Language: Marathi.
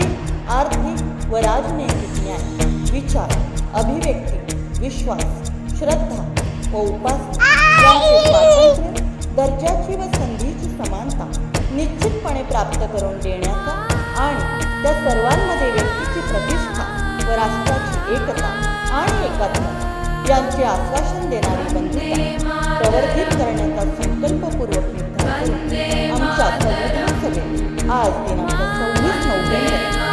सामाजिक, आर्थिक व राजनैतिक न्याय, विचार, अभिव्यक्ती, विश्वास, श्रद्धा व उपासना यांचे स्वातंत्र्य, दर्जाची व संधीची समानता निश्चितपणे प्राप्त करून देण्याचा आणि त्या सर्वांमध्ये व्यक्तीची प्रतिष्ठा व राष्ट्राची एकता आणि एकात्मता यांचे आश्वासन देणारी बंधुता प्रवर्धित करण्याचा संकल्पपूर्वक निर्धार करून आमच्या संविधान सभेत आज दिनांक 26 नोव्हेंबर